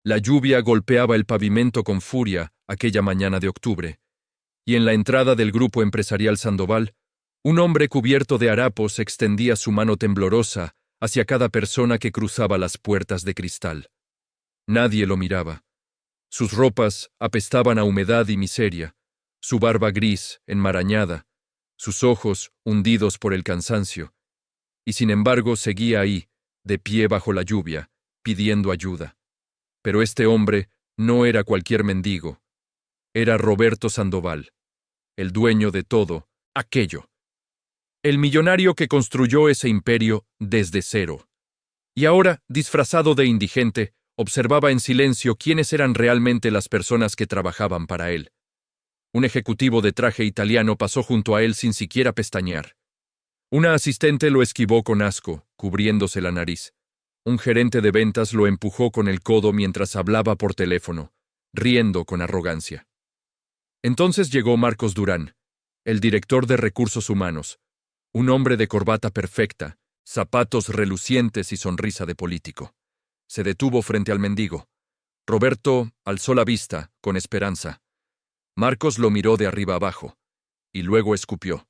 La lluvia golpeaba el pavimento con furia aquella mañana de octubre, y en la entrada del grupo empresarial Sandoval, un hombre cubierto de harapos extendía su mano temblorosa hacia cada persona que cruzaba las puertas de cristal. Nadie lo miraba. Sus ropas apestaban a humedad y miseria, su barba gris, enmarañada, sus ojos hundidos por el cansancio, y sin embargo seguía ahí, de pie bajo la lluvia, pidiendo ayuda. Pero este hombre no era cualquier mendigo. Era Roberto Sandoval, el dueño de todo aquello. El millonario que construyó ese imperio desde cero. Y ahora, disfrazado de indigente, observaba en silencio quiénes eran realmente las personas que trabajaban para él. Un ejecutivo de traje italiano pasó junto a él sin siquiera pestañear. Una asistente lo esquivó con asco, cubriéndose la nariz. Un gerente de ventas lo empujó con el codo mientras hablaba por teléfono, riendo con arrogancia. Entonces llegó Marcos Durán, el director de recursos humanos, un hombre de corbata perfecta, zapatos relucientes y sonrisa de político. Se detuvo frente al mendigo. Roberto alzó la vista, con esperanza. Marcos lo miró de arriba abajo, y luego escupió.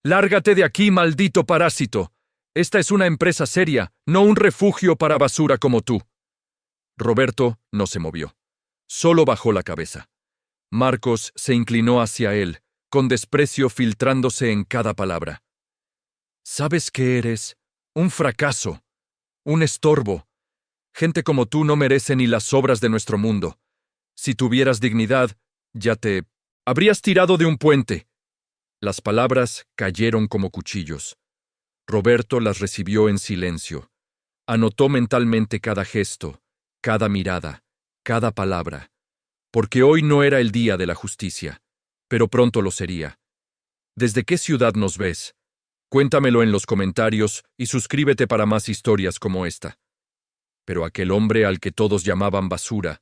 «¡Lárgate de aquí, maldito parásito! Esta es una empresa seria, no un refugio para basura como tú». Roberto no se movió. Solo bajó la cabeza. Marcos se inclinó hacia él, con desprecio filtrándose en cada palabra. «¿Sabes qué eres? Un fracaso. Un estorbo. Gente como tú no merece ni las sobras de nuestro mundo. Si tuvieras dignidad, ya te habrías tirado de un puente». Las palabras cayeron como cuchillos. Roberto las recibió en silencio. Anotó mentalmente cada gesto, cada mirada, cada palabra, porque hoy no era el día de la justicia, pero pronto lo sería. ¿Desde qué ciudad nos ves? Cuéntamelo en los comentarios y suscríbete para más historias como esta. Pero aquel hombre al que todos llamaban basura,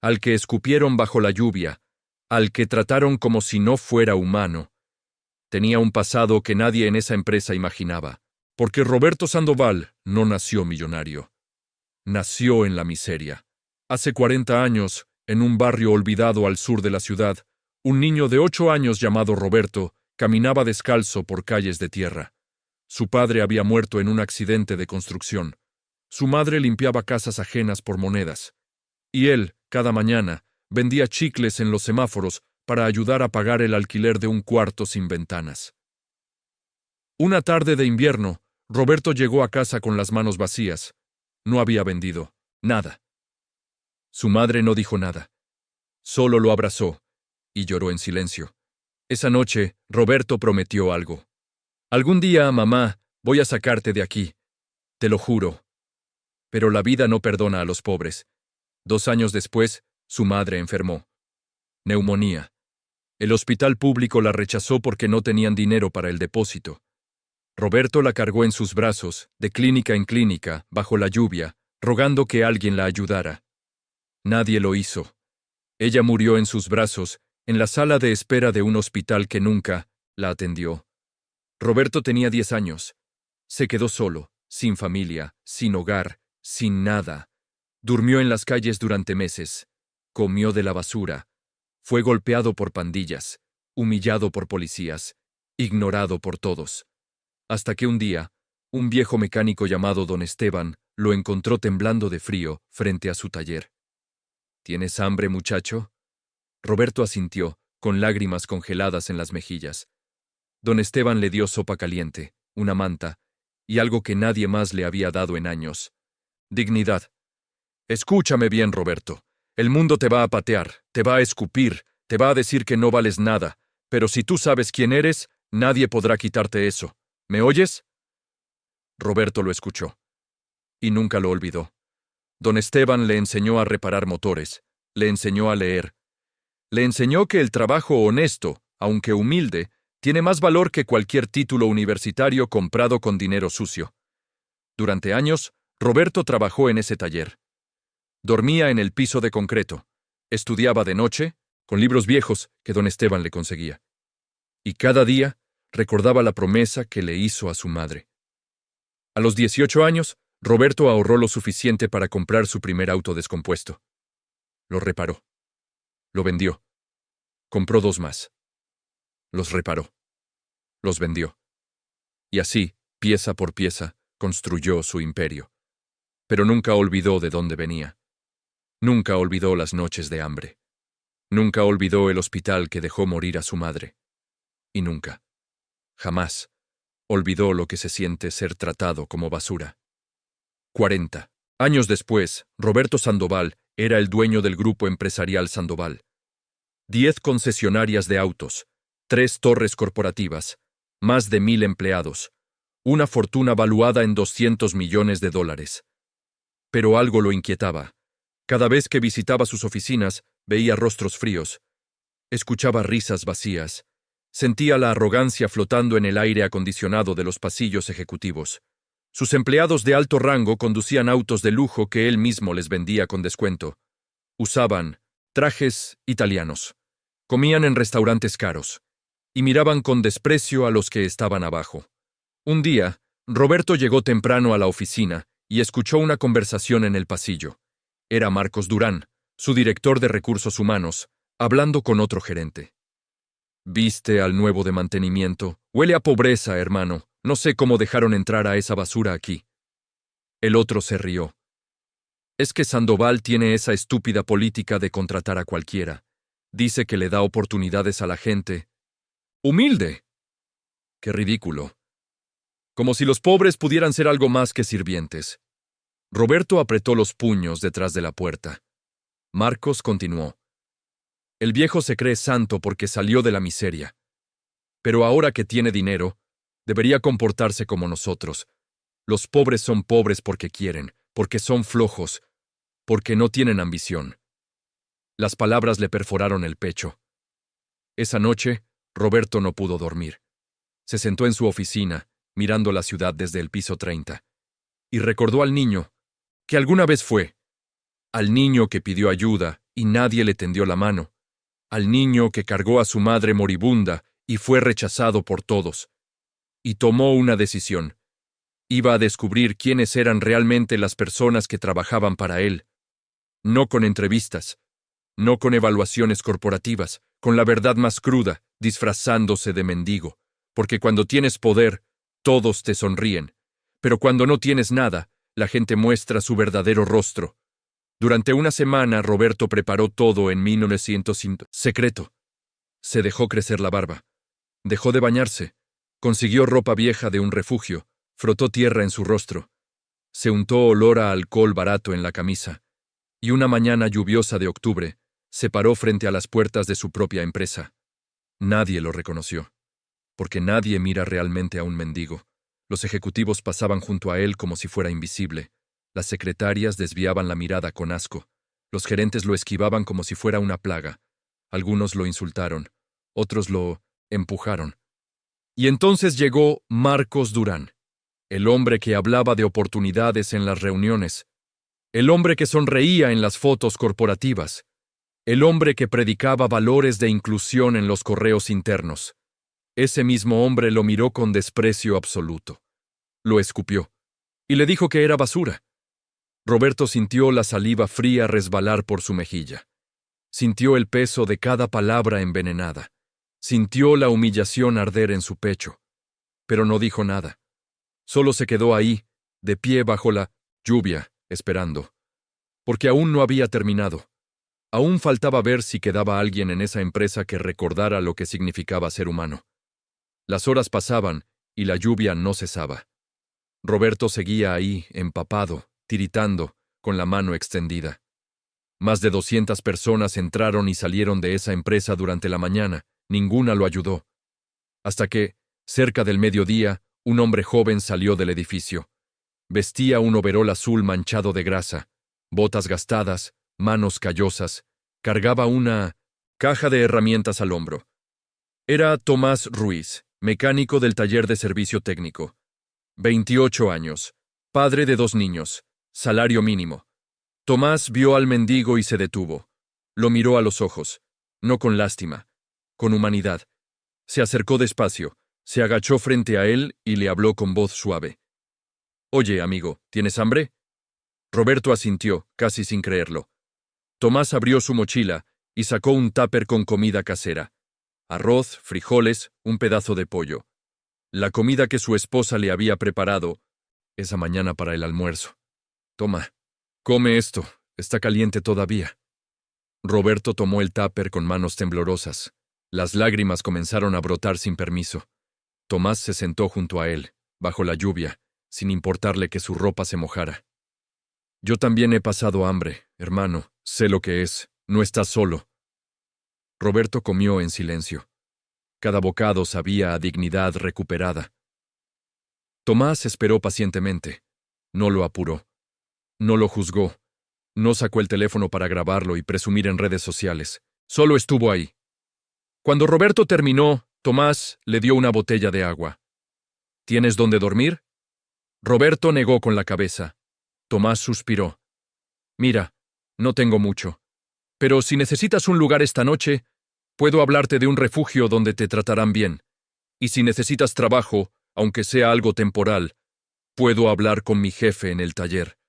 al que escupieron bajo la lluvia, al que trataron como si no fuera humano, tenía un pasado que nadie en esa empresa imaginaba, porque Roberto Sandoval no nació millonario. Nació en la miseria. Hace 40 años, en un barrio olvidado al sur de la ciudad, un niño de 8 años llamado Roberto caminaba descalzo por calles de tierra. Su padre había muerto en un accidente de construcción. Su madre limpiaba casas ajenas por monedas. Y él, cada mañana, vendía chicles en los semáforos para ayudar a pagar el alquiler de un cuarto sin ventanas. Una tarde de invierno, Roberto llegó a casa con las manos vacías. No había vendido nada. Su madre no dijo nada. Solo lo abrazó y lloró en silencio. Esa noche, Roberto prometió algo. «Algún día, mamá, voy a sacarte de aquí. Te lo juro». Pero la vida no perdona a los pobres. 2 años después, su madre enfermó. Neumonía. El hospital público la rechazó porque no tenían dinero para el depósito. Roberto la cargó en sus brazos, de clínica en clínica, bajo la lluvia, rogando que alguien la ayudara. Nadie lo hizo. Ella murió en sus brazos, en la sala de espera de un hospital que nunca la atendió. Roberto tenía 10 años. Se quedó solo, sin familia, sin hogar, sin nada. Durmió en las calles durante meses. Comió de la basura. Fue golpeado por pandillas, humillado por policías, ignorado por todos. Hasta que un día, un viejo mecánico llamado Don Esteban lo encontró temblando de frío frente a su taller. «¿Tienes hambre, muchacho?». Roberto asintió, con lágrimas congeladas en las mejillas. Don Esteban le dio sopa caliente, una manta, y algo que nadie más le había dado en años: dignidad. «Escúchame bien, Roberto. El mundo te va a patear, te va a escupir, te va a decir que no vales nada, pero si tú sabes quién eres, nadie podrá quitarte eso. ¿Me oyes?». Roberto lo escuchó. Y nunca lo olvidó. Don Esteban le enseñó a reparar motores, le enseñó a leer. Le enseñó que el trabajo honesto, aunque humilde, tiene más valor que cualquier título universitario comprado con dinero sucio. Durante años, Roberto trabajó en ese taller. Dormía en el piso de concreto. Estudiaba de noche, con libros viejos que don Esteban le conseguía. Y cada día recordaba la promesa que le hizo a su madre. A los 18 años, Roberto ahorró lo suficiente para comprar su primer auto descompuesto. Lo reparó. Lo vendió. Compró 2 más. Los reparó. Los vendió. Y así, pieza por pieza, construyó su imperio. Pero nunca olvidó de dónde venía. Nunca olvidó las noches de hambre. Nunca olvidó el hospital que dejó morir a su madre. Y nunca, jamás, olvidó lo que se siente ser tratado como basura. 40 años después, Roberto Sandoval era el dueño del grupo empresarial Sandoval. 10 concesionarias de autos, 3 torres corporativas, más de 1,000 empleados, una fortuna valuada en $200 millones. Pero algo lo inquietaba. Cada vez que visitaba sus oficinas, veía rostros fríos, escuchaba risas vacías, sentía la arrogancia flotando en el aire acondicionado de los pasillos ejecutivos. Sus empleados de alto rango conducían autos de lujo que él mismo les vendía con descuento. Usaban trajes italianos, comían en restaurantes caros y miraban con desprecio a los que estaban abajo. Un día, Roberto llegó temprano a la oficina y escuchó una conversación en el pasillo. Era Marcos Durán, su director de recursos humanos, hablando con otro gerente. «¿Viste al nuevo de mantenimiento? Huele a pobreza, hermano. No sé cómo dejaron entrar a esa basura aquí». El otro se rió. «Es que Sandoval tiene esa estúpida política de contratar a cualquiera. Dice que le da oportunidades a la gente. ¡Humilde! ¡Qué ridículo! Como si los pobres pudieran ser algo más que sirvientes». Roberto apretó los puños detrás de la puerta. Marcos continuó. «El viejo se cree santo porque salió de la miseria. Pero ahora que tiene dinero, debería comportarse como nosotros. Los pobres son pobres porque quieren, porque son flojos, porque no tienen ambición». Las palabras le perforaron el pecho. Esa noche, Roberto no pudo dormir. Se sentó en su oficina, mirando la ciudad desde el piso 30, y recordó al niño, que alguna vez fue, al niño que pidió ayuda y nadie le tendió la mano, al niño que cargó a su madre moribunda y fue rechazado por todos. Y tomó una decisión. Iba a descubrir quiénes eran realmente las personas que trabajaban para él. No con entrevistas, no con evaluaciones corporativas, con la verdad más cruda, disfrazándose de mendigo, porque cuando tienes poder, todos te sonríen, pero cuando no tienes nada, la gente muestra su verdadero rostro. Durante una semana, Roberto preparó todo en 1905. Secreto. Se dejó crecer la barba. Dejó de bañarse. Consiguió ropa vieja de un refugio. Frotó tierra en su rostro. Se untó olor a alcohol barato en la camisa. Y una mañana lluviosa de octubre, se paró frente a las puertas de su propia empresa. Nadie lo reconoció. Porque nadie mira realmente a un mendigo. Los ejecutivos pasaban junto a él como si fuera invisible. Las secretarias desviaban la mirada con asco. Los gerentes lo esquivaban como si fuera una plaga. Algunos lo insultaron. Otros lo empujaron. Y entonces llegó Marcos Durán, el hombre que hablaba de oportunidades en las reuniones, el hombre que sonreía en las fotos corporativas, el hombre que predicaba valores de inclusión en los correos internos. Ese mismo hombre lo miró con desprecio absoluto. Lo escupió y le dijo que era basura. Roberto sintió la saliva fría resbalar por su mejilla. Sintió el peso de cada palabra envenenada. Sintió la humillación arder en su pecho. Pero no dijo nada. Solo se quedó ahí, de pie bajo la lluvia, esperando. Porque aún no había terminado. Aún faltaba ver si quedaba alguien en esa empresa que recordara lo que significaba ser humano. Las horas pasaban y la lluvia no cesaba. Roberto seguía ahí, empapado, tiritando, con la mano extendida. Más de 200 personas entraron y salieron de esa empresa durante la mañana. Ninguna lo ayudó. Hasta que, cerca del mediodía, un hombre joven salió del edificio. Vestía un overol azul manchado de grasa, botas gastadas, manos callosas. Cargaba una caja de herramientas al hombro. Era Tomás Ruiz, mecánico del taller de servicio técnico. 28 años, padre de 2 niños, salario mínimo. Tomás vio al mendigo y se detuvo. Lo miró a los ojos, no con lástima, con humanidad. Se acercó despacio, se agachó frente a él y le habló con voz suave. «Oye, amigo, ¿tienes hambre?» Roberto asintió, casi sin creerlo. Tomás abrió su mochila y sacó un tupper con comida casera. Arroz, frijoles, un pedazo de pollo. La comida que su esposa le había preparado esa mañana para el almuerzo. Toma, come esto, está caliente todavía. Roberto tomó el tupper con manos temblorosas. Las lágrimas comenzaron a brotar sin permiso. Tomás se sentó junto a él, bajo la lluvia, sin importarle que su ropa se mojara. Yo también he pasado hambre, hermano, sé lo que es, no estás solo. Roberto comió en silencio. Cada bocado sabía a dignidad recuperada. Tomás esperó pacientemente. No lo apuró. No lo juzgó. No sacó el teléfono para grabarlo y presumir en redes sociales. Solo estuvo ahí. Cuando Roberto terminó, Tomás le dio una botella de agua. ¿Tienes dónde dormir? Roberto negó con la cabeza. Tomás suspiró. Mira, no tengo mucho. Pero si necesitas un lugar esta noche, puedo hablarte de un refugio donde te tratarán bien. Y si necesitas trabajo, aunque sea algo temporal, puedo hablar con mi jefe en el taller.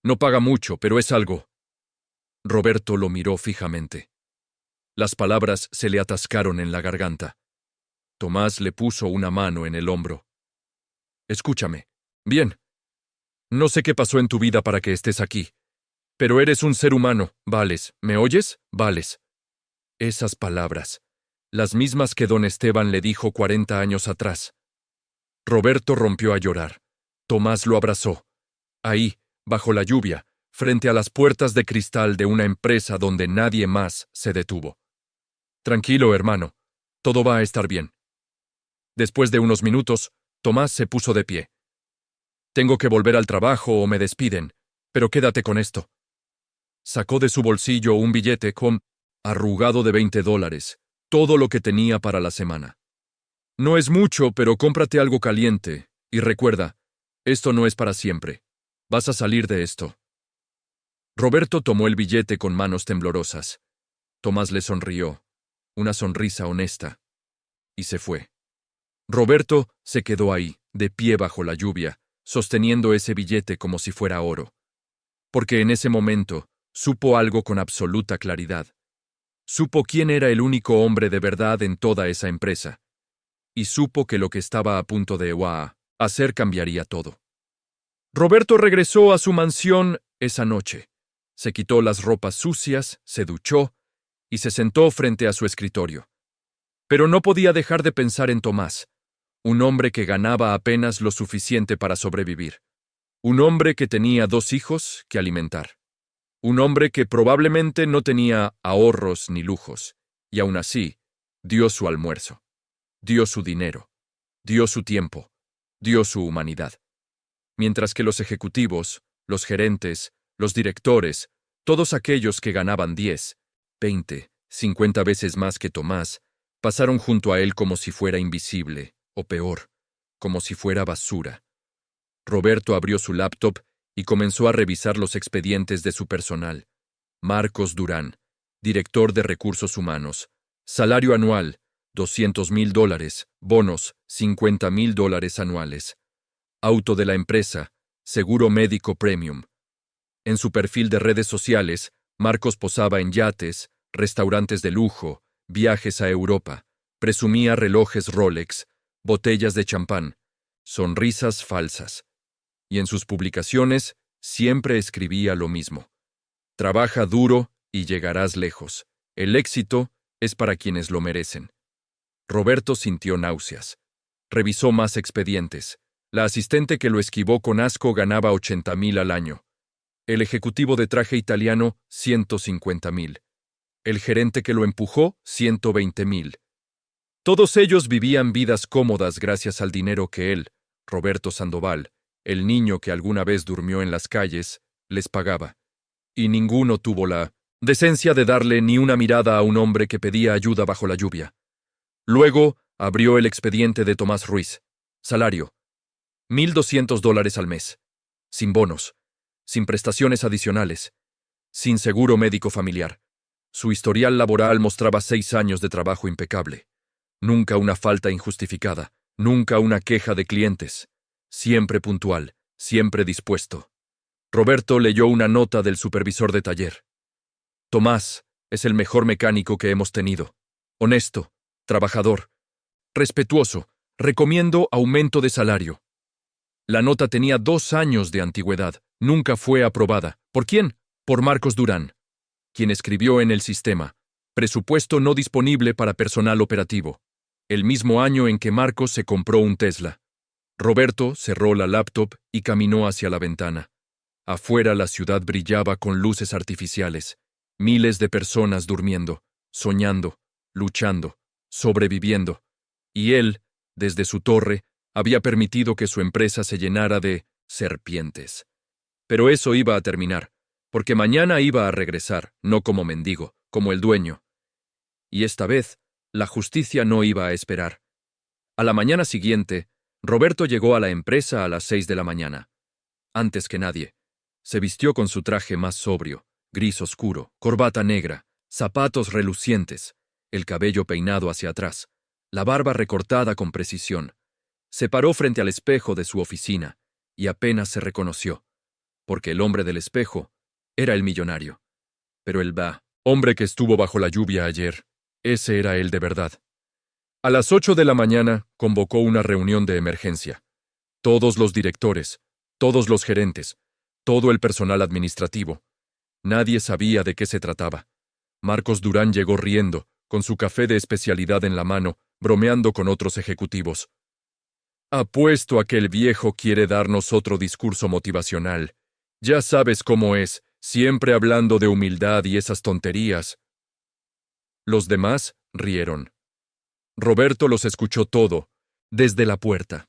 No paga mucho, pero es algo. Roberto lo miró fijamente. Las palabras se le atascaron en la garganta. Tomás le puso una mano en el hombro. Escúchame. Bien. No sé qué pasó en tu vida para que estés aquí. Pero eres un ser humano, vales. ¿Me oyes? Vales. Esas palabras, las mismas que don Esteban le dijo 40 años atrás. Roberto rompió a llorar. Tomás lo abrazó. Ahí, bajo la lluvia, frente a las puertas de cristal de una empresa donde nadie más se detuvo. Tranquilo, hermano. Todo va a estar bien. Después de unos minutos, Tomás se puso de pie. Tengo que volver al trabajo o me despiden, pero quédate con esto. Sacó de su bolsillo un billete con arrugado de $20, todo lo que tenía para la semana. No es mucho, pero cómprate algo caliente, y recuerda, esto no es para siempre. Vas a salir de esto. Roberto tomó el billete con manos temblorosas. Tomás le sonrió, una sonrisa honesta, y se fue. Roberto se quedó ahí, de pie bajo la lluvia, sosteniendo ese billete como si fuera oro. Porque en ese momento supo algo con absoluta claridad. Supo quién era el único hombre de verdad en toda esa empresa. Y supo que lo que estaba a punto de hacer cambiaría todo. Roberto regresó a su mansión esa noche. Se quitó las ropas sucias, se duchó y se sentó frente a su escritorio. Pero no podía dejar de pensar en Tomás, un hombre que ganaba apenas lo suficiente para sobrevivir. Un hombre que tenía 2 hijos que alimentar. Un hombre que probablemente no tenía ahorros ni lujos, y aún así, dio su almuerzo, dio su dinero, dio su tiempo, dio su humanidad. Mientras que los ejecutivos, los gerentes, los directores, todos aquellos que ganaban 10, 20, 50 veces más que Tomás, pasaron junto a él como si fuera invisible, o peor, como si fuera basura. Roberto abrió su laptop y comenzó a revisar los expedientes de su personal. Marcos Durán, director de Recursos Humanos. Salario anual, $200,000, bonos, $50,000 anuales. Auto de la empresa, seguro médico premium. En su perfil de redes sociales, Marcos posaba en yates, restaurantes de lujo, viajes a Europa, presumía relojes Rolex, botellas de champán, sonrisas falsas. Y en sus publicaciones siempre escribía lo mismo. Trabaja duro y llegarás lejos. El éxito es para quienes lo merecen. Roberto sintió náuseas. Revisó más expedientes. La asistente que lo esquivó con asco ganaba 80,000 al año. El ejecutivo de traje italiano, 150,000. El gerente que lo empujó, 120,000. Todos ellos vivían vidas cómodas gracias al dinero que él, Roberto Sandoval, el niño que alguna vez durmió en las calles, les pagaba. Y ninguno tuvo la decencia de darle ni una mirada a un hombre que pedía ayuda bajo la lluvia. Luego abrió el expediente de Tomás Ruiz. Salario: $1,200 al mes. Sin bonos, sin prestaciones adicionales, sin seguro médico familiar. Su historial laboral mostraba 6 años de trabajo impecable. Nunca una falta injustificada, nunca una queja de clientes. Siempre puntual, siempre dispuesto. Roberto leyó una nota del supervisor de taller. Tomás es el mejor mecánico que hemos tenido. Honesto, trabajador, respetuoso, recomiendo aumento de salario. La nota tenía 2 años de antigüedad, nunca fue aprobada. ¿Por quién? Por Marcos Durán, quien escribió en el sistema: presupuesto no disponible para personal operativo. El mismo año en que Marcos se compró un Tesla. Roberto cerró la laptop y caminó hacia la ventana. Afuera la ciudad brillaba con luces artificiales. Miles de personas durmiendo, soñando, luchando, sobreviviendo. Y él, desde su torre, había permitido que su empresa se llenara de serpientes. Pero eso iba a terminar, porque mañana iba a regresar, no como mendigo, como el dueño. Y esta vez, la justicia no iba a esperar. A la mañana siguiente, Roberto llegó a la empresa a las 6 de la mañana. Antes que nadie, se vistió con su traje más sobrio, gris oscuro, corbata negra, zapatos relucientes, el cabello peinado hacia atrás, la barba recortada con precisión. Se paró frente al espejo de su oficina y apenas se reconoció, porque el hombre del espejo era el millonario. Pero el hombre que estuvo bajo la lluvia ayer, ese era él de verdad. A las 8 de la mañana convocó una reunión de emergencia. Todos los directores, todos los gerentes, todo el personal administrativo. Nadie sabía de qué se trataba. Marcos Durán llegó riendo, con su café de especialidad en la mano, bromeando con otros ejecutivos. Apuesto a que el viejo quiere darnos otro discurso motivacional. Ya sabes cómo es, siempre hablando de humildad y esas tonterías. Los demás rieron. Roberto los escuchó todo, desde la puerta.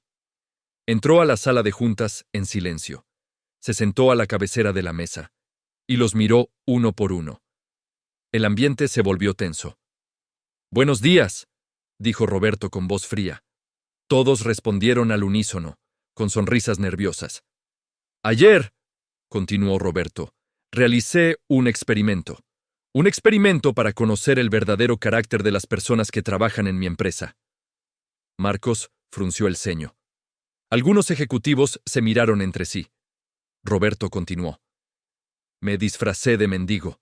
Entró a la sala de juntas en silencio. Se sentó a la cabecera de la mesa y los miró uno por uno. El ambiente se volvió tenso. «Buenos días», dijo Roberto con voz fría. Todos respondieron al unísono, con sonrisas nerviosas. «Ayer», continuó Roberto, «realicé un experimento. Un experimento para conocer el verdadero carácter de las personas que trabajan en mi empresa». Marcos frunció el ceño. Algunos ejecutivos se miraron entre sí. Roberto continuó. «Me disfracé de mendigo.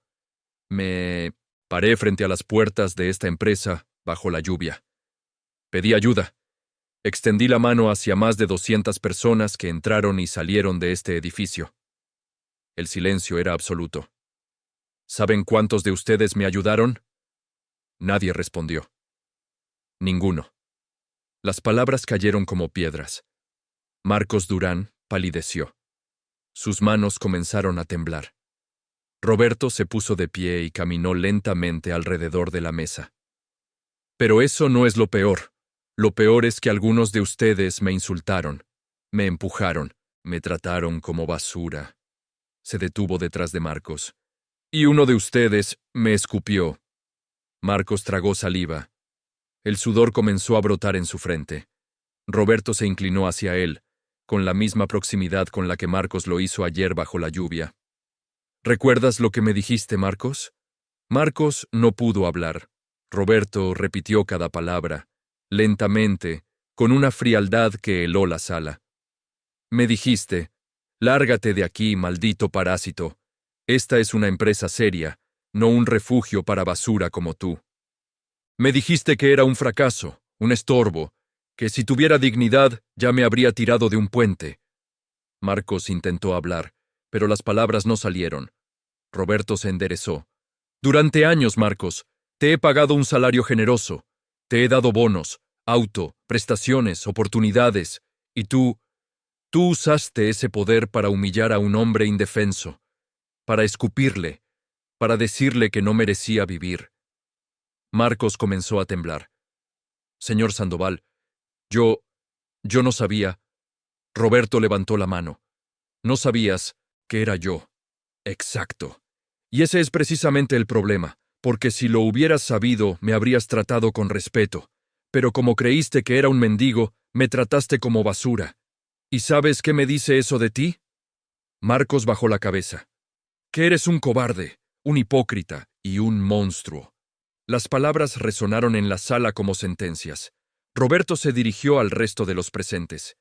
Me paré frente a las puertas de esta empresa bajo la lluvia. Pedí ayuda. Extendí la mano hacia más de 200 personas que entraron y salieron de este edificio. El silencio era absoluto. ¿Saben cuántos de ustedes me ayudaron?» Nadie respondió. Ninguno. Las palabras cayeron como piedras. Marcos Durán palideció. Sus manos comenzaron a temblar. Roberto se puso de pie y caminó lentamente alrededor de la mesa. «Pero eso no es lo peor. Lo peor es que algunos de ustedes me insultaron, me empujaron, me trataron como basura». Se detuvo detrás de Marcos. «Y uno de ustedes me escupió». Marcos tragó saliva. El sudor comenzó a brotar en su frente. Roberto se inclinó hacia él, con la misma proximidad con la que Marcos lo hizo ayer bajo la lluvia. «¿Recuerdas lo que me dijiste, Marcos?» Marcos no pudo hablar. Roberto repitió cada palabra, lentamente, con una frialdad que heló la sala. «Me dijiste, lárgate de aquí, maldito parásito. Esta es una empresa seria, no un refugio para basura como tú. Me dijiste que era un fracaso, un estorbo, que si tuviera dignidad ya me habría tirado de un puente». Marcos intentó hablar, pero las palabras no salieron. Roberto se enderezó. «Durante años, Marcos, te he pagado un salario generoso. Te he dado bonos, auto, prestaciones, oportunidades, y tú usaste ese poder para humillar a un hombre indefenso, para escupirle, para decirle que no merecía vivir». Marcos comenzó a temblar. «Señor Sandoval, yo no sabía». Roberto levantó la mano. «No sabías que era yo». «Exacto. Y ese es precisamente el problema, porque si lo hubieras sabido me habrías tratado con respeto, pero como creíste que era un mendigo, me trataste como basura. ¿Y sabes qué me dice eso de ti?» Marcos bajó la cabeza. «Que eres un cobarde, un hipócrita y un monstruo». Las palabras resonaron en la sala como sentencias. Roberto se dirigió al resto de los presentes.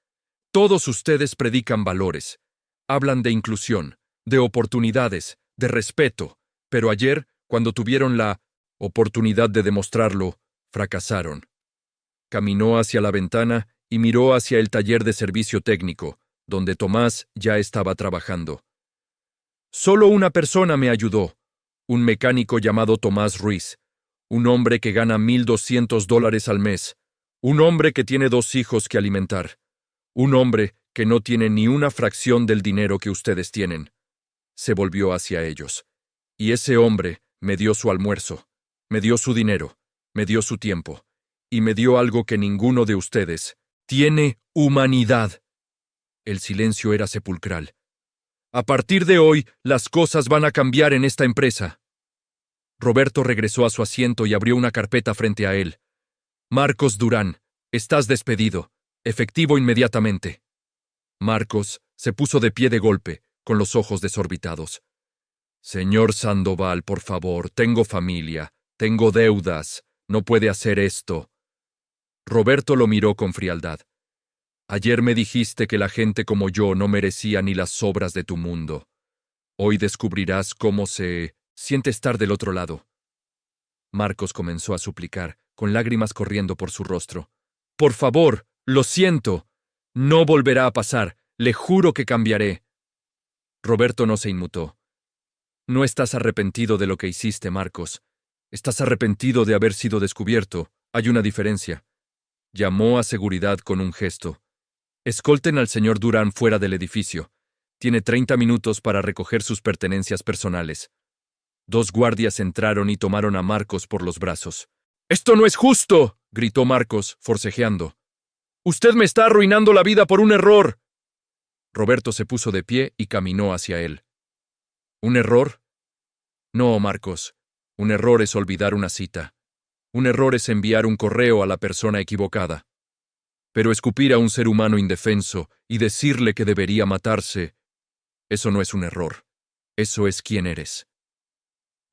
«Todos ustedes predican valores. Hablan de inclusión, de oportunidades, de respeto, pero ayer cuando tuvieron la oportunidad de demostrarlo, fracasaron. Caminó hacia la ventana y miró hacia el taller de servicio técnico, donde Tomás ya estaba trabajando. Solo una persona me ayudó, un mecánico llamado Tomás Ruiz, un hombre que gana $1,200 al mes, un hombre que tiene 2 hijos que alimentar, un hombre que no tiene ni una fracción del dinero que ustedes tienen. Se volvió hacia ellos. Y ese hombre me dio su almuerzo, me dio su dinero, me dio su tiempo, y me dio algo que ninguno de ustedes tiene: humanidad. El silencio era sepulcral. A partir de hoy, las cosas van a cambiar en esta empresa. Roberto regresó a su asiento y abrió una carpeta frente a él. Marcos Durán, estás despedido. Efectivo inmediatamente. Marcos se puso de pie de golpe, con los ojos desorbitados. Señor Sandoval, por favor, tengo familia, tengo deudas, no puede hacer esto. Roberto lo miró con frialdad. Ayer me dijiste que la gente como yo no merecía ni las sobras de tu mundo. Hoy descubrirás cómo se siente estar del otro lado. Marcos comenzó a suplicar, con lágrimas corriendo por su rostro. Por favor, lo siento. No volverá a pasar, le juro que cambiaré. Roberto no se inmutó. No estás arrepentido de lo que hiciste, Marcos. Estás arrepentido de haber sido descubierto. Hay una diferencia. Llamó a seguridad con un gesto. Escolten al señor Durán fuera del edificio. Tiene 30 minutos para recoger sus pertenencias personales. 2 guardias entraron y tomaron a Marcos por los brazos. ¡Esto no es justo!, gritó Marcos, forcejeando. ¡Usted me está arruinando la vida por un error! Roberto se puso de pie y caminó hacia él. ¿Un error? No, Marcos. Un error es olvidar una cita. Un error es enviar un correo a la persona equivocada. Pero escupir a un ser humano indefenso y decirle que debería matarse, eso no es un error. Eso es quién eres.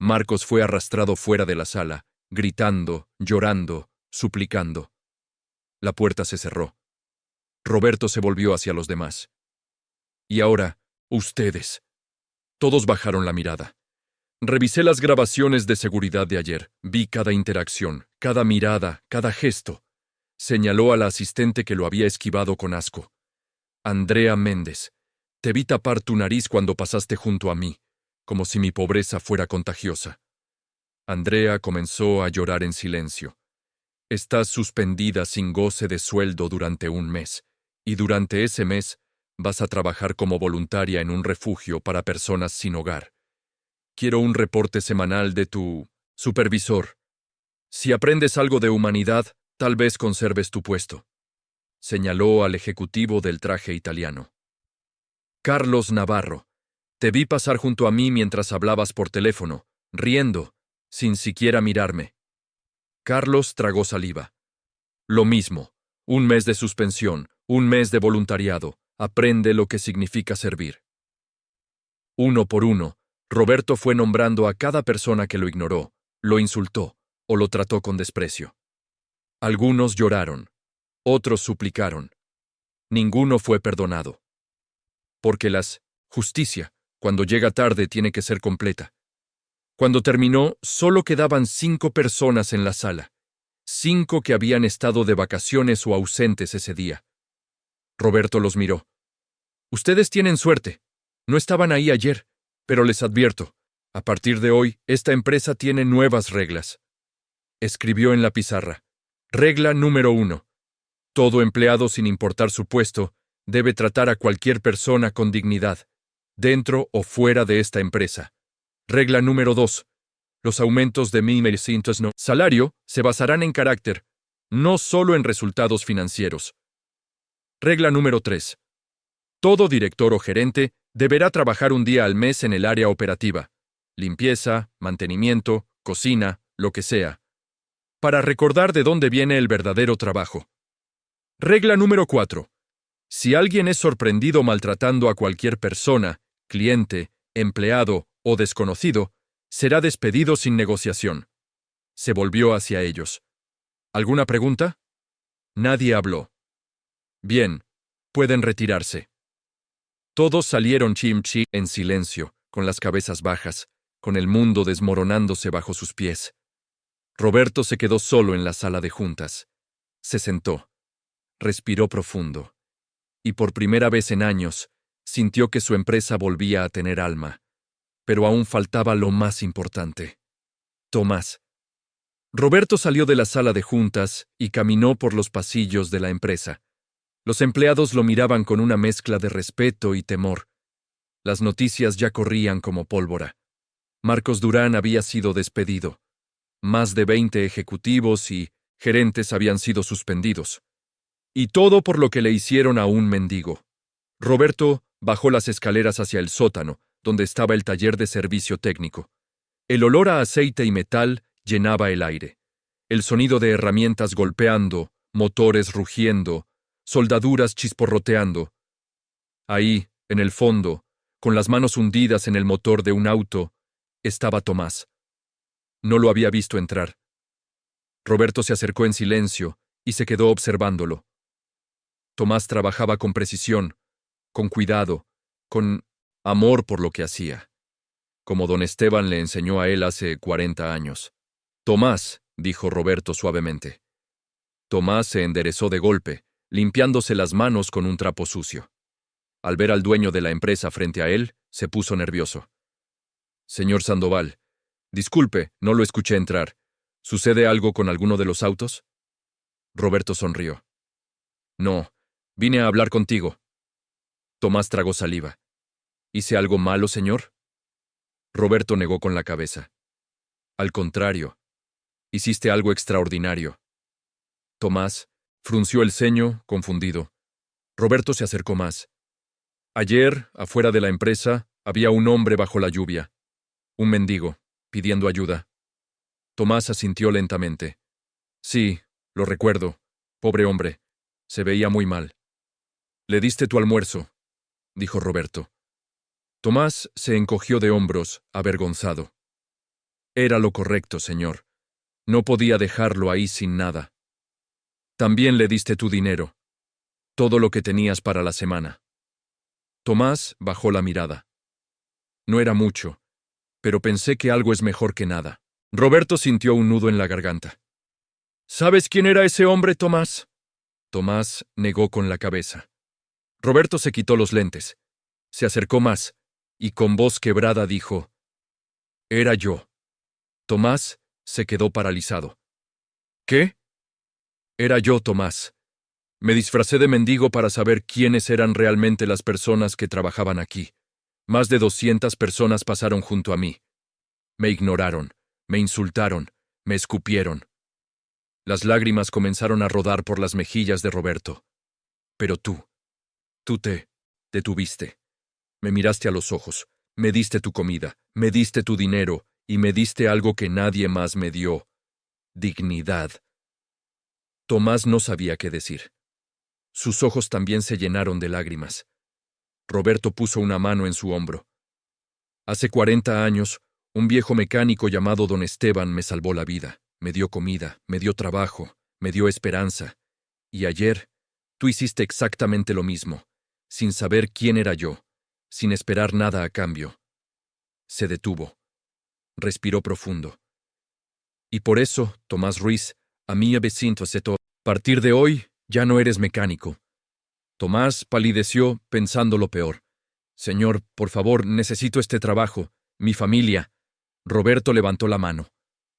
Marcos fue arrastrado fuera de la sala, gritando, llorando, suplicando. La puerta se cerró. Roberto se volvió hacia los demás. Y ahora, ustedes. Todos bajaron la mirada. Revisé las grabaciones de seguridad de ayer. Vi cada interacción, cada mirada, cada gesto. Señaló a la asistente que lo había esquivado con asco. Andrea Méndez, te vi tapar tu nariz cuando pasaste junto a mí, como si mi pobreza fuera contagiosa. Andrea comenzó a llorar en silencio. Estás suspendida sin goce de sueldo durante 1 mes, y durante ese mes vas a trabajar como voluntaria en un refugio para personas sin hogar. Quiero un reporte semanal de tu supervisor. Si aprendes algo de humanidad, tal vez conserves tu puesto. Señaló al ejecutivo del traje italiano. Carlos Navarro, te vi pasar junto a mí mientras hablabas por teléfono, riendo, sin siquiera mirarme. Carlos tragó saliva. Lo mismo, 1 mes de suspensión, 1 mes de voluntariado. Aprende lo que significa servir. Uno por uno, Roberto fue nombrando a cada persona que lo ignoró, lo insultó o lo trató con desprecio. Algunos lloraron, otros suplicaron. Ninguno fue perdonado. Porque la justicia, cuando llega tarde, tiene que ser completa. Cuando terminó, solo quedaban 5 personas en la sala. 5 que habían estado de vacaciones o ausentes ese día. Roberto los miró. Ustedes tienen suerte. No estaban ahí ayer, pero les advierto, a partir de hoy, esta empresa tiene nuevas reglas. Escribió en la pizarra. Regla número 1. Todo empleado, sin importar su puesto, debe tratar a cualquier persona con dignidad, dentro o fuera de esta empresa. Regla número 2. Los aumentos de mi salario se basarán en carácter, no solo en resultados financieros. Regla número 3. Todo director o gerente deberá trabajar 1 día al mes en el área operativa, limpieza, mantenimiento, cocina, lo que sea, para recordar de dónde viene el verdadero trabajo. Regla número 4. Si alguien es sorprendido maltratando a cualquier persona, cliente, empleado o desconocido, será despedido sin negociación. Se volvió hacia ellos. ¿Alguna pregunta? Nadie habló. Bien, pueden retirarse. Todos salieron chimchi en silencio, con las cabezas bajas, con el mundo desmoronándose bajo sus pies. Roberto se quedó solo en la sala de juntas. Se sentó. Respiró profundo. Y por primera vez en años, sintió que su empresa volvía a tener alma. Pero aún faltaba lo más importante. Tomás. Roberto salió de la sala de juntas y caminó por los pasillos de la empresa. Los empleados lo miraban con una mezcla de respeto y temor. Las noticias ya corrían como pólvora. Marcos Durán había sido despedido. Más de 20 ejecutivos y gerentes habían sido suspendidos. Y todo por lo que le hicieron a un mendigo. Roberto bajó las escaleras hacia el sótano, donde estaba el taller de servicio técnico. El olor a aceite y metal llenaba el aire. El sonido de herramientas golpeando, motores rugiendo, soldaduras chisporroteando. Ahí, en el fondo, con las manos hundidas en el motor de un auto, estaba Tomás. No lo había visto entrar. Roberto se acercó en silencio y se quedó observándolo. Tomás trabajaba con precisión, con cuidado, con amor por lo que hacía, como don Esteban le enseñó a él hace 40 años. Tomás, dijo Roberto suavemente. Tomás se enderezó de golpe, limpiándose las manos con un trapo sucio. Al ver al dueño de la empresa frente a él, se puso nervioso. Señor Sandoval, disculpe, no lo escuché entrar. ¿Sucede algo con alguno de los autos? Roberto sonrió. No, vine a hablar contigo. Tomás tragó saliva. ¿Hice algo malo, señor? Roberto negó con la cabeza. Al contrario, hiciste algo extraordinario. Tomás frunció el ceño, confundido. Roberto se acercó más. Ayer, afuera de la empresa, había un hombre bajo la lluvia. Un mendigo, pidiendo ayuda. Tomás asintió lentamente. Sí, lo recuerdo. Pobre hombre. Se veía muy mal. Le diste tu almuerzo, dijo Roberto. Tomás se encogió de hombros, avergonzado. Era lo correcto, señor. No podía dejarlo ahí sin nada. También le diste tu dinero. Todo lo que tenías para la semana. Tomás bajó la mirada. No era mucho, pero pensé que algo es mejor que nada. Roberto sintió un nudo en la garganta. ¿Sabes quién era ese hombre, Tomás? Tomás negó con la cabeza. Roberto se quitó los lentes. Se acercó más, y con voz quebrada dijo: Era yo. Tomás se quedó paralizado. ¿Qué? Era yo, Tomás. Me disfracé de mendigo para saber quiénes eran realmente las personas que trabajaban aquí. Más de 200 personas pasaron junto a mí. Me ignoraron, me insultaron, me escupieron. Las lágrimas comenzaron a rodar por las mejillas de Roberto. Pero tú te detuviste. Me miraste a los ojos, me diste tu comida, me diste tu dinero y me diste algo que nadie más me dio: dignidad. Tomás no sabía qué decir. Sus ojos también se llenaron de lágrimas. Roberto puso una mano en su hombro. Hace 40 años, un viejo mecánico llamado don Esteban me salvó la vida, me dio comida, me dio trabajo, me dio esperanza. Y ayer, tú hiciste exactamente lo mismo, sin saber quién era yo, sin esperar nada a cambio. Se detuvo. Respiró profundo. Y por eso, Tomás Ruiz, a mí me siento a partir de hoy, ya no eres mecánico. Tomás palideció pensando lo peor. Señor, por favor, necesito este trabajo, mi familia. Roberto levantó la mano.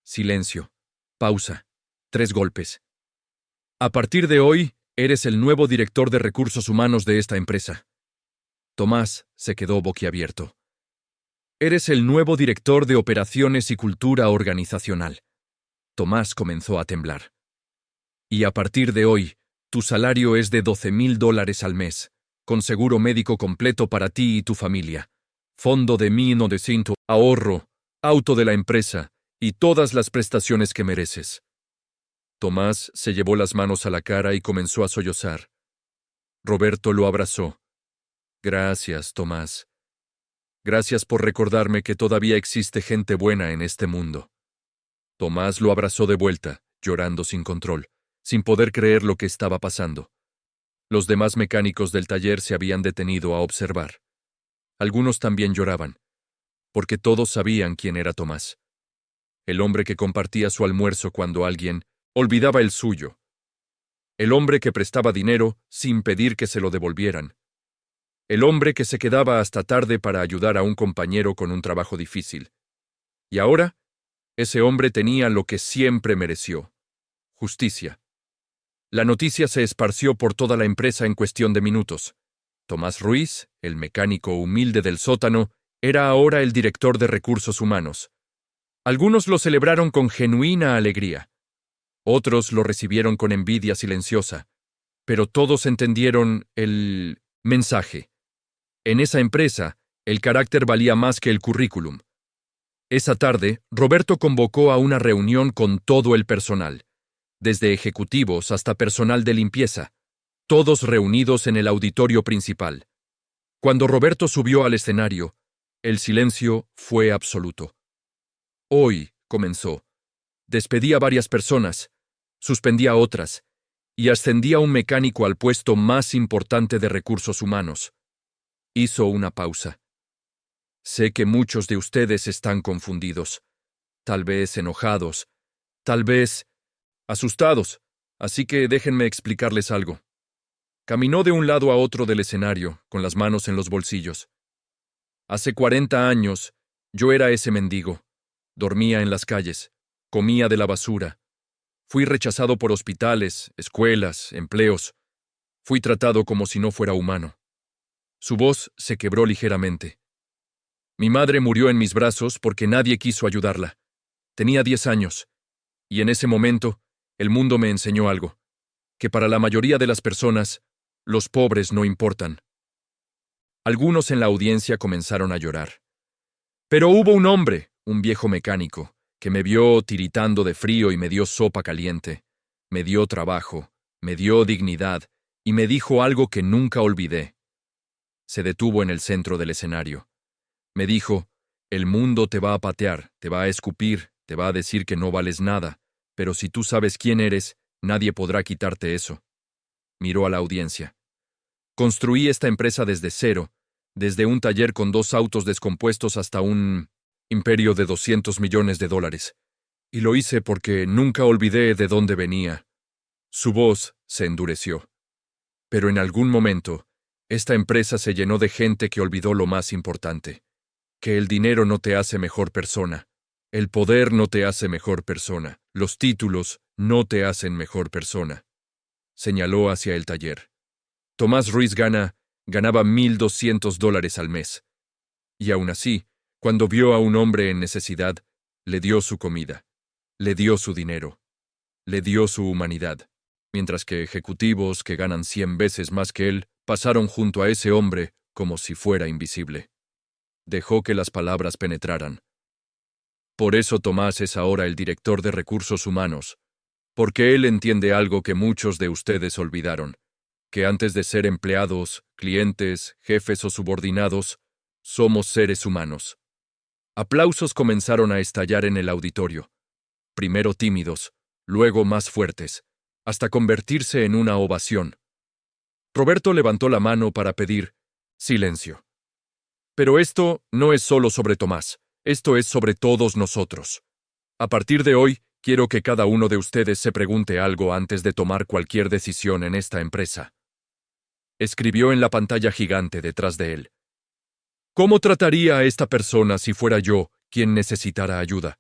Silencio. Pausa. 3 golpes. A partir de hoy, eres el nuevo director de recursos humanos de esta empresa. Tomás se quedó boquiabierto. Eres el nuevo director de operaciones y cultura organizacional. Tomás comenzó a temblar. Y a partir de hoy, tu salario es de $12,000 al mes, con seguro médico completo para ti y tu familia, fondo de 1900, ahorro, auto de la empresa y todas las prestaciones que mereces. Tomás se llevó las manos a la cara y comenzó a sollozar. Roberto lo abrazó. Gracias, Tomás. Gracias por recordarme que todavía existe gente buena en este mundo. Tomás lo abrazó de vuelta, llorando sin control, sin poder creer lo que estaba pasando. Los demás mecánicos del taller se habían detenido a observar. Algunos también lloraban. porque todos sabían quién era Tomás. El hombre que compartía su almuerzo cuando alguien olvidaba el suyo. El hombre que prestaba dinero sin pedir que se lo devolvieran. El hombre que se quedaba hasta tarde para ayudar a un compañero con un trabajo difícil. Y ahora, ese hombre tenía lo que siempre mereció: justicia. La noticia se esparció por toda la empresa en cuestión de minutos. Tomás Ruiz, el mecánico humilde del sótano, era ahora el director de recursos humanos. Algunos lo celebraron con genuina alegría. Otros lo recibieron con envidia silenciosa. Pero todos entendieron el mensaje. En esa empresa, el carácter valía más que el currículum. Esa tarde, Roberto convocó a una reunión con todo el personal, desde ejecutivos hasta personal de limpieza, todos reunidos en el auditorio principal. Cuando Roberto subió al escenario, el silencio fue absoluto. Hoy, comenzó, despedía a varias personas, suspendía a otras, y ascendía a un mecánico al puesto más importante de recursos humanos. Hizo una pausa. Sé que muchos de ustedes están confundidos, tal vez enojados, tal vez asustados, así que déjenme explicarles algo. Caminó de un lado a otro del escenario, con las manos en los bolsillos. Hace 40 años, yo era ese mendigo. Dormía en las calles, comía de la basura. Fui rechazado por hospitales, escuelas, empleos. Fui tratado como si no fuera humano. Su voz se quebró ligeramente. Mi madre murió en mis brazos porque nadie quiso ayudarla. Tenía 10 años, y en ese momento, el mundo me enseñó algo: que para la mayoría de las personas, los pobres no importan. Algunos en la audiencia comenzaron a llorar. Pero hubo un hombre, un viejo mecánico, que me vio tiritando de frío y me dio sopa caliente, me dio trabajo, me dio dignidad, y me dijo algo que nunca olvidé. Se detuvo en el centro del escenario. Me dijo: el mundo te va a patear, te va a escupir, te va a decir que no vales nada, pero si tú sabes quién eres, nadie podrá quitarte eso. Miró a la audiencia. Construí esta empresa desde cero, desde un taller con 2 autos descompuestos hasta un imperio de $200 millones. Y lo hice porque nunca olvidé de dónde venía. Su voz se endureció. Pero en algún momento, esta empresa se llenó de gente que olvidó lo más importante: que el dinero no te hace mejor persona. El poder no te hace mejor persona. Los títulos no te hacen mejor persona. Señaló hacia el taller. Tomás Ruiz ganaba $1,200 al mes. Y aún así, cuando vio a un hombre en necesidad, le dio su comida, le dio su dinero, le dio su humanidad, mientras que ejecutivos que ganan 100 veces más que él pasaron junto a ese hombre como si fuera invisible. Dejó que las palabras penetraran. Por eso Tomás es ahora el director de recursos humanos, porque él entiende algo que muchos de ustedes olvidaron: que antes de ser empleados, clientes, jefes o subordinados, somos seres humanos. Aplausos comenzaron a estallar en el auditorio, primero tímidos, luego más fuertes, hasta convertirse en una ovación. Roberto levantó la mano para pedir silencio. Pero esto no es solo sobre Tomás, esto es sobre todos nosotros. A partir de hoy, quiero que cada uno de ustedes se pregunte algo antes de tomar cualquier decisión en esta empresa. Escribió en la pantalla gigante detrás de él. ¿Cómo trataría a esta persona si fuera yo quien necesitara ayuda?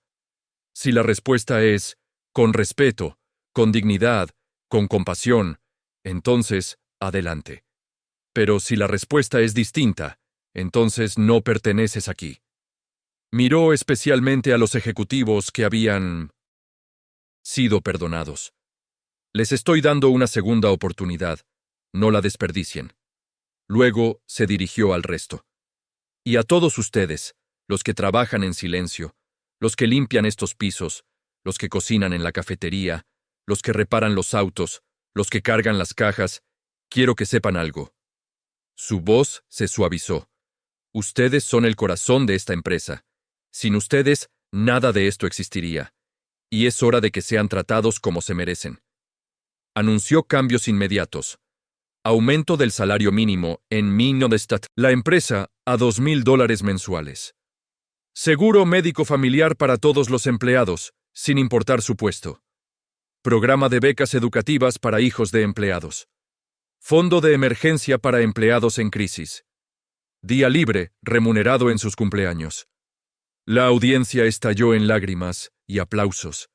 Si la respuesta es con respeto, con dignidad, con compasión, entonces, adelante. Pero si la respuesta es distinta, entonces no perteneces aquí. Miró especialmente a los ejecutivos que habían sido perdonados. Les estoy dando una segunda oportunidad, no la desperdicien. Luego se dirigió al resto. Y a todos ustedes, los que trabajan en silencio, los que limpian estos pisos, los que cocinan en la cafetería, los que reparan los autos, los que cargan las cajas, quiero que sepan algo. Su voz se suavizó. Ustedes son el corazón de esta empresa. Sin ustedes, nada de esto existiría. Y es hora de que sean tratados como se merecen. Anunció cambios inmediatos. Aumento del salario mínimo en Minnesota, la empresa, a $2,000 mensuales. Seguro médico familiar para todos los empleados, sin importar su puesto. Programa de becas educativas para hijos de empleados. Fondo de emergencia para empleados en crisis. Día libre, remunerado en sus cumpleaños. La audiencia estalló en lágrimas y aplausos.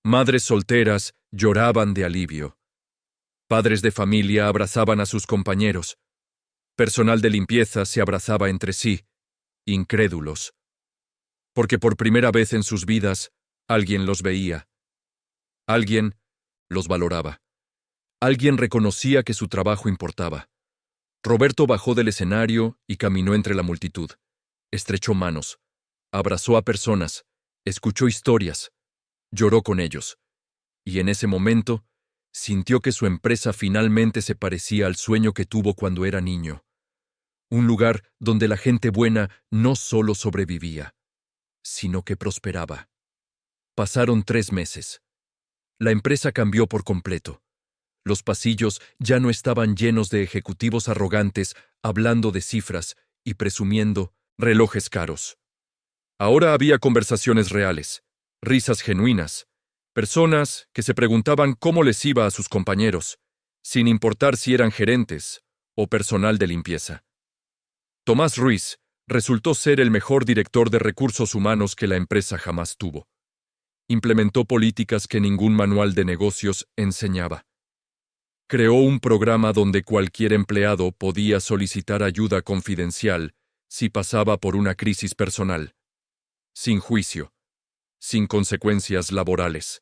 Madres solteras lloraban de alivio. Padres de familia abrazaban a sus compañeros. Personal de limpieza se abrazaba entre sí, incrédulos. Porque por primera vez en sus vidas, alguien los veía. Alguien los valoraba. Alguien reconocía que su trabajo importaba. Roberto bajó del escenario y caminó entre la multitud. Estrechó manos. Abrazó a personas. Escuchó historias. Lloró con ellos. Y en ese momento, sintió que su empresa finalmente se parecía al sueño que tuvo cuando era niño. Un lugar donde la gente buena no solo sobrevivía, sino que prosperaba. Pasaron 3 meses. La empresa cambió por completo. Los pasillos ya no estaban llenos de ejecutivos arrogantes hablando de cifras y presumiendo relojes caros. Ahora había conversaciones reales, risas genuinas, personas que se preguntaban cómo les iba a sus compañeros, sin importar si eran gerentes o personal de limpieza. Tomás Ruiz resultó ser el mejor director de recursos humanos que la empresa jamás tuvo. Implementó políticas que ningún manual de negocios enseñaba. Creó un programa donde cualquier empleado podía solicitar ayuda confidencial si pasaba por una crisis personal. Sin juicio, sin consecuencias laborales.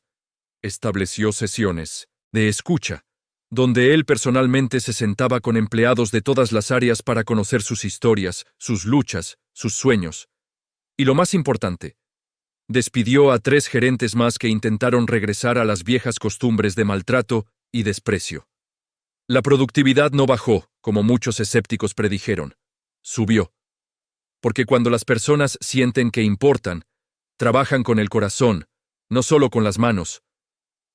Estableció sesiones de escucha, donde él personalmente se sentaba con empleados de todas las áreas para conocer sus historias, sus luchas, sus sueños. Y lo más importante, despidió a 3 gerentes más que intentaron regresar a las viejas costumbres de maltrato y desprecio. La productividad no bajó, como muchos escépticos predijeron. Subió. Porque cuando las personas sienten que importan, trabajan con el corazón, no solo con las manos.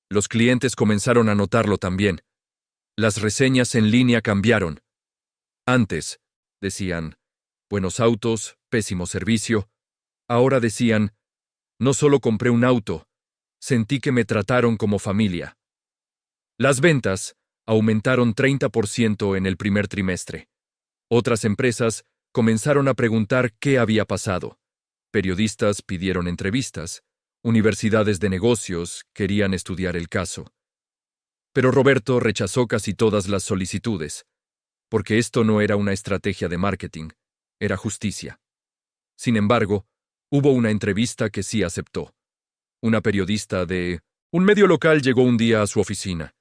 Los clientes comenzaron a notarlo también. Las reseñas en línea cambiaron. Antes, decían, buenos autos, pésimo servicio. Ahora decían, no solo compré un auto, sentí que me trataron como familia. Las ventas aumentaron 30% en el primer trimestre. Otras empresas comenzaron a preguntar qué había pasado. Periodistas pidieron entrevistas. Universidades de negocios querían estudiar el caso. Pero Roberto rechazó casi todas las solicitudes, porque esto no era una estrategia de marketing, era justicia. Sin embargo, hubo una entrevista que sí aceptó. Una periodista de un medio local llegó un día a su oficina.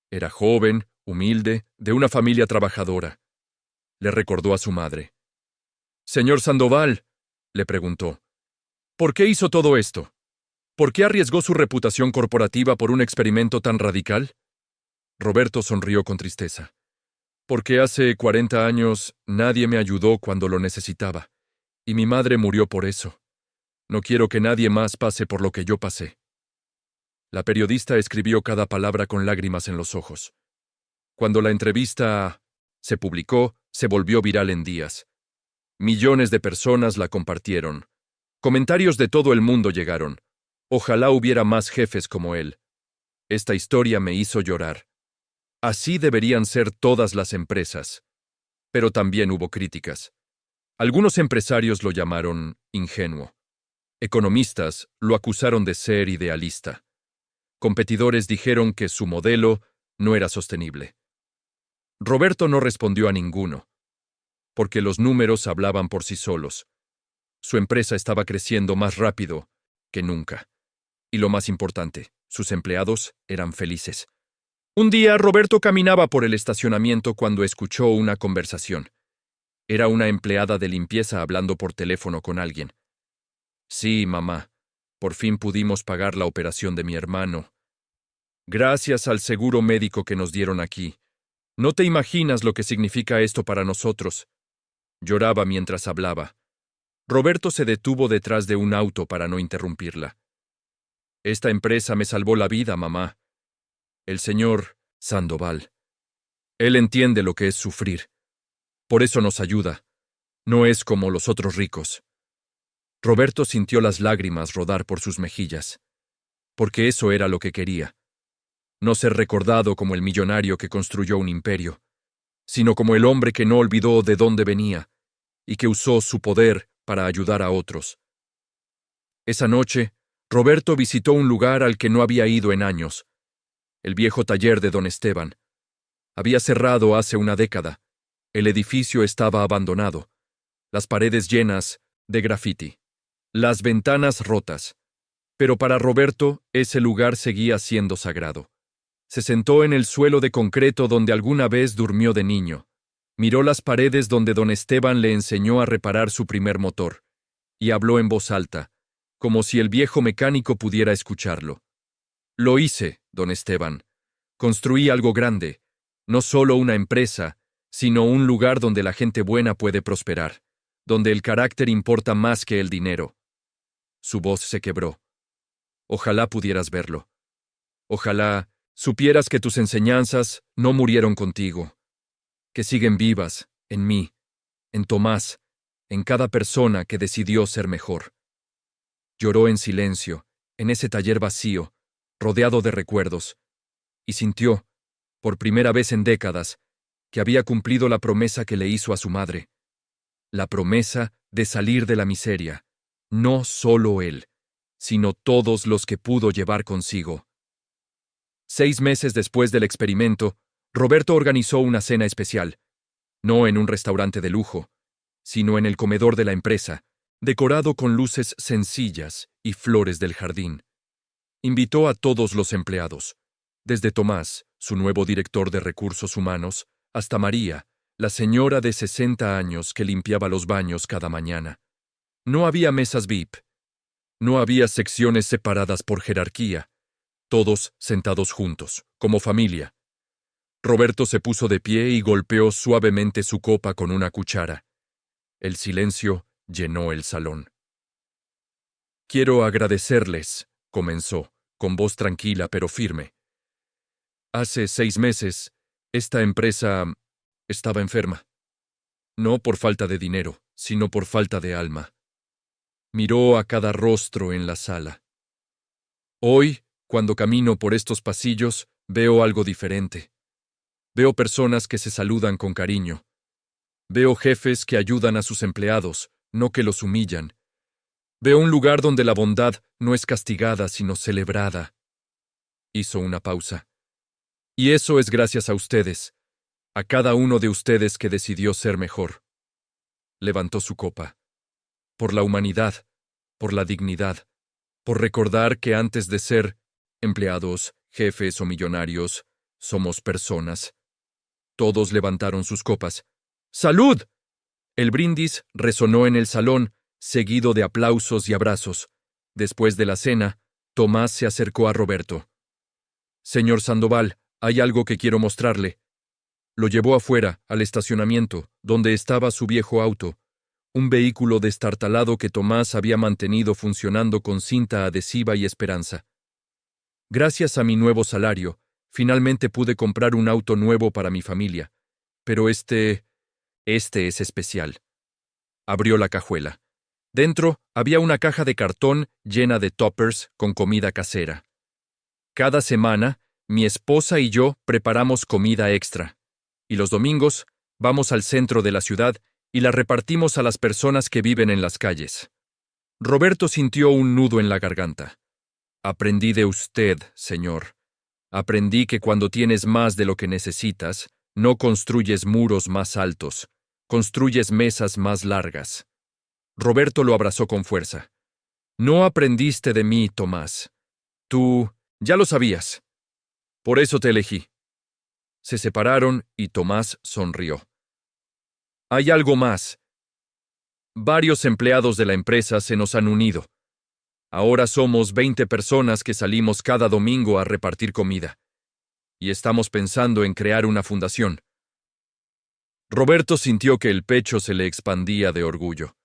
Era joven, humilde, de una familia trabajadora. Le recordó a su madre. «Señor Sandoval», le preguntó, «¿por qué hizo todo esto? ¿Por qué arriesgó su reputación corporativa por un experimento tan radical?» Roberto sonrió con tristeza. «Porque hace 40 años nadie me ayudó cuando lo necesitaba, y mi madre murió por eso. No quiero que nadie más pase por lo que yo pasé». La periodista escribió cada palabra con lágrimas en los ojos. Cuando la entrevista se publicó, se volvió viral en días. Millones de personas la compartieron. Comentarios de todo el mundo llegaron. Ojalá hubiera más jefes como él. Esta historia me hizo llorar. Así deberían ser todas las empresas. Pero también hubo críticas. Algunos empresarios lo llamaron ingenuo. Economistas lo acusaron de ser idealista. Competidores dijeron que su modelo no era sostenible. Roberto no respondió a ninguno, porque los números hablaban por sí solos. Su empresa estaba creciendo más rápido que nunca. Y lo más importante, sus empleados eran felices. Un día Roberto caminaba por el estacionamiento cuando escuchó una conversación. Era una empleada de limpieza hablando por teléfono con alguien. «Sí, mamá, por fin pudimos pagar la operación de mi hermano. Gracias al seguro médico que nos dieron aquí. No te imaginas lo que significa esto para nosotros». Lloraba mientras hablaba. Roberto se detuvo detrás de un auto para no interrumpirla. «Esta empresa me salvó la vida, mamá. El señor Sandoval. Él entiende lo que es sufrir. Por eso nos ayuda. No es como los otros ricos». Roberto sintió las lágrimas rodar por sus mejillas, porque eso era lo que quería. No ser recordado como el millonario que construyó un imperio, sino como el hombre que no olvidó de dónde venía y que usó su poder para ayudar a otros. Esa noche, Roberto visitó un lugar al que no había ido en años, el viejo taller de don Esteban. Había cerrado hace una década. El edificio estaba abandonado, las paredes llenas de grafiti, las ventanas rotas. Pero para Roberto, ese lugar seguía siendo sagrado. Se sentó en el suelo de concreto donde alguna vez durmió de niño. Miró las paredes donde don Esteban le enseñó a reparar su primer motor, y habló en voz alta, como si el viejo mecánico pudiera escucharlo. Lo hice, don Esteban. Construí algo grande, no solo una empresa, sino un lugar donde la gente buena puede prosperar, donde el carácter importa más que el dinero. Su voz se quebró. Ojalá pudieras verlo. Ojalá supieras que tus enseñanzas no murieron contigo, que siguen vivas, en mí, en Tomás, en cada persona que decidió ser mejor. Lloró en silencio, en ese taller vacío, rodeado de recuerdos, y sintió, por primera vez en décadas, que había cumplido la promesa que le hizo a su madre. La promesa de salir de la miseria, no solo él, sino todos los que pudo llevar consigo. 6 meses después del experimento, Roberto organizó una cena especial, no en un restaurante de lujo, sino en el comedor de la empresa, decorado con luces sencillas y flores del jardín. Invitó a todos los empleados, desde Tomás, su nuevo director de recursos humanos, hasta María, la señora de 60 años que limpiaba los baños cada mañana. No había mesas VIP. No había secciones separadas por jerarquía. Todos sentados juntos, como familia. Roberto se puso de pie y golpeó suavemente su copa con una cuchara. El silencio llenó el salón. Quiero agradecerles, comenzó, con voz tranquila pero firme. Hace 6 meses, esta empresa estaba enferma. No por falta de dinero, sino por falta de alma. Miró a cada rostro en la sala. Hoy, cuando camino por estos pasillos, veo algo diferente. Veo personas que se saludan con cariño. Veo jefes que ayudan a sus empleados, no que los humillan. Veo un lugar donde la bondad no es castigada, sino celebrada. Hizo una pausa. Y eso es gracias a ustedes, a cada uno de ustedes que decidió ser mejor. Levantó su copa. Por la humanidad, por la dignidad, por recordar que antes de ser empleados, jefes o millonarios, somos personas. Todos levantaron sus copas. ¡Salud! El brindis resonó en el salón, seguido de aplausos y abrazos. Después de la cena, Tomás se acercó a Roberto. Señor Sandoval, hay algo que quiero mostrarle. Lo llevó afuera, al estacionamiento, donde estaba su viejo auto, un vehículo destartalado que Tomás había mantenido funcionando con cinta adhesiva y esperanza. Gracias a mi nuevo salario, finalmente pude comprar un auto nuevo para mi familia, pero este es especial. Abrió la cajuela. Dentro había una caja de cartón llena de toppers con comida casera. Cada semana, mi esposa y yo preparamos comida extra, y los domingos vamos al centro de la ciudad y la repartimos a las personas que viven en las calles. Roberto sintió un nudo en la garganta. Aprendí de usted, señor. Aprendí que cuando tienes más de lo que necesitas, no construyes muros más altos, construyes mesas más largas. Roberto lo abrazó con fuerza. No aprendiste de mí, Tomás. Tú ya lo sabías. Por eso te elegí. Se separaron y Tomás sonrió. Hay algo más. Varios empleados de la empresa se nos han unido. Ahora somos 20 personas que salimos cada domingo a repartir comida. Y estamos pensando en crear una fundación. Roberto sintió que el pecho se le expandía de orgullo.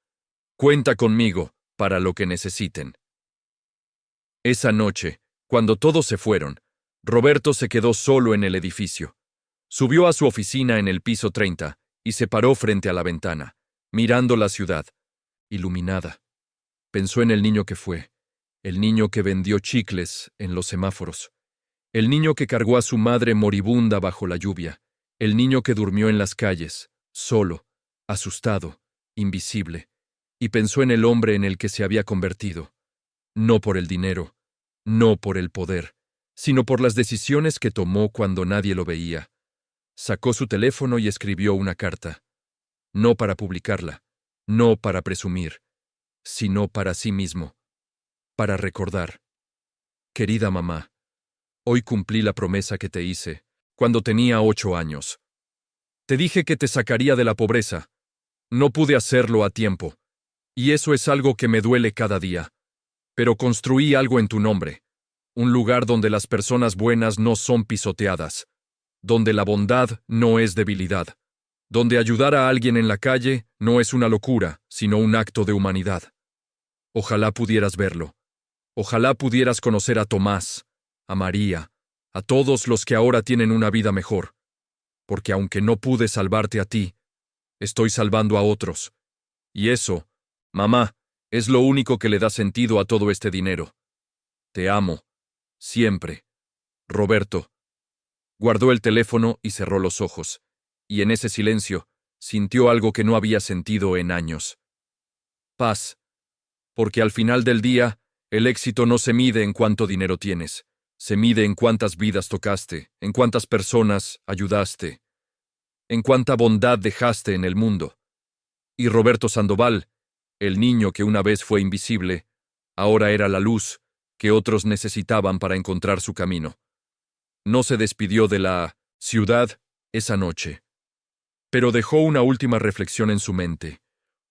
Cuenta conmigo para lo que necesiten. Esa noche, cuando todos se fueron, Roberto se quedó solo en el edificio. Subió a su oficina en el piso 30 y se paró frente a la ventana, mirando la ciudad, iluminada. Pensó en el niño que fue, el niño que vendió chicles en los semáforos, el niño que cargó a su madre moribunda bajo la lluvia, el niño que durmió en las calles, solo, asustado, invisible, y pensó en el hombre en el que se había convertido, no por el dinero, no por el poder, sino por las decisiones que tomó cuando nadie lo veía. Sacó su teléfono y escribió una carta, no para publicarla, no para presumir, sino para sí mismo, para recordar. Querida mamá, hoy cumplí la promesa que te hice, cuando tenía 8 años. Te dije que te sacaría de la pobreza. No pude hacerlo a tiempo, y eso es algo que me duele cada día. Pero construí algo en tu nombre, un lugar donde las personas buenas no son pisoteadas, donde la bondad no es debilidad, donde ayudar a alguien en la calle no es una locura, sino un acto de humanidad. Ojalá pudieras verlo. Ojalá pudieras conocer a Tomás, a María, a todos los que ahora tienen una vida mejor, porque aunque no pude salvarte a ti, estoy salvando a otros. Y eso, mamá, es lo único que le da sentido a todo este dinero. Te amo. Siempre. Roberto. Guardó el teléfono y cerró los ojos, y en ese silencio sintió algo que no había sentido en años. Paz. Porque al final del día, el éxito no se mide en cuánto dinero tienes, se mide en cuántas vidas tocaste, en cuántas personas ayudaste, en cuánta bondad dejaste en el mundo. Y Roberto Sandoval, el niño que una vez fue invisible, ahora era la luz que otros necesitaban para encontrar su camino. No se despidió de la ciudad esa noche, pero dejó una última reflexión en su mente,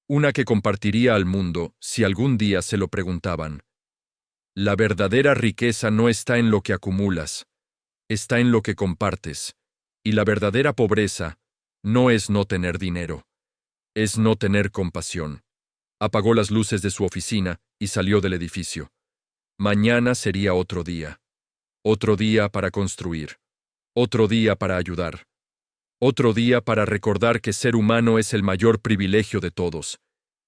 una que compartiría al mundo si algún día se lo preguntaban. La verdadera riqueza no está en lo que acumulas, está en lo que compartes, y la verdadera pobreza no es no tener dinero, es no tener compasión. Apagó las luces de su oficina y salió del edificio. Mañana sería otro día para construir, otro día para ayudar, otro día para recordar que ser humano es el mayor privilegio de todos,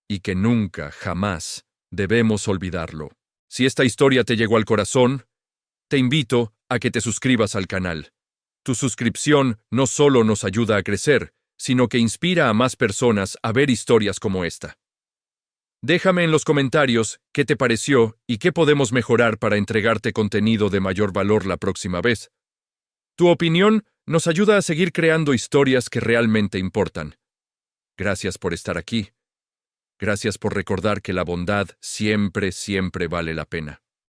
y que nunca, jamás, debemos olvidarlo. Si esta historia te llegó al corazón, te invito a que te suscribas al canal. Tu suscripción no solo nos ayuda a crecer, sino que inspira a más personas a ver historias como esta. Déjame en los comentarios qué te pareció y qué podemos mejorar para entregarte contenido de mayor valor la próxima vez. Tu opinión nos ayuda a seguir creando historias que realmente importan. Gracias por estar aquí. Gracias por recordar que la bondad siempre, siempre vale la pena.